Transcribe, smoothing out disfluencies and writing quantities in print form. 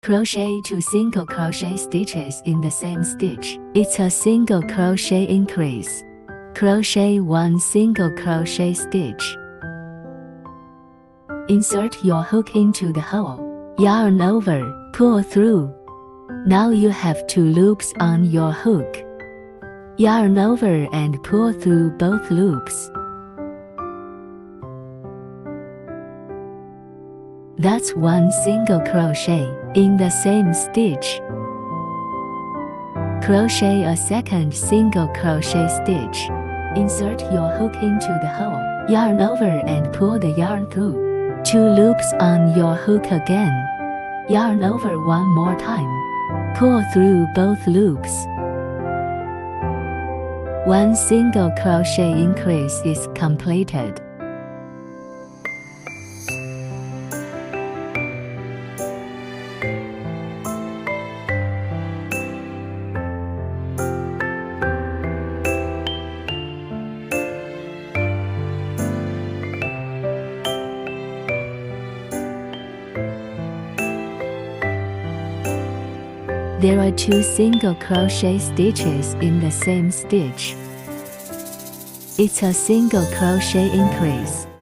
Crochet 2 single crochet stitches in the same stitch. It's a single crochet increase. Crochet 1 single crochet stitch. Insert your hook into the hole. Yarn over, pull through. Now you have 2 loops on your hook. Yarn over and pull through both loops. That's 1 single crochet in the same stitch. Crochet a second single crochet stitch. Insert your hook into the hole. Yarn over and pull the yarn through. 2 loops on your hook again. Yarn over one more time. Pull through both loops. 1 single crochet increase is completed. There are 2 single crochet stitches in the same stitch. It's a single crochet increase.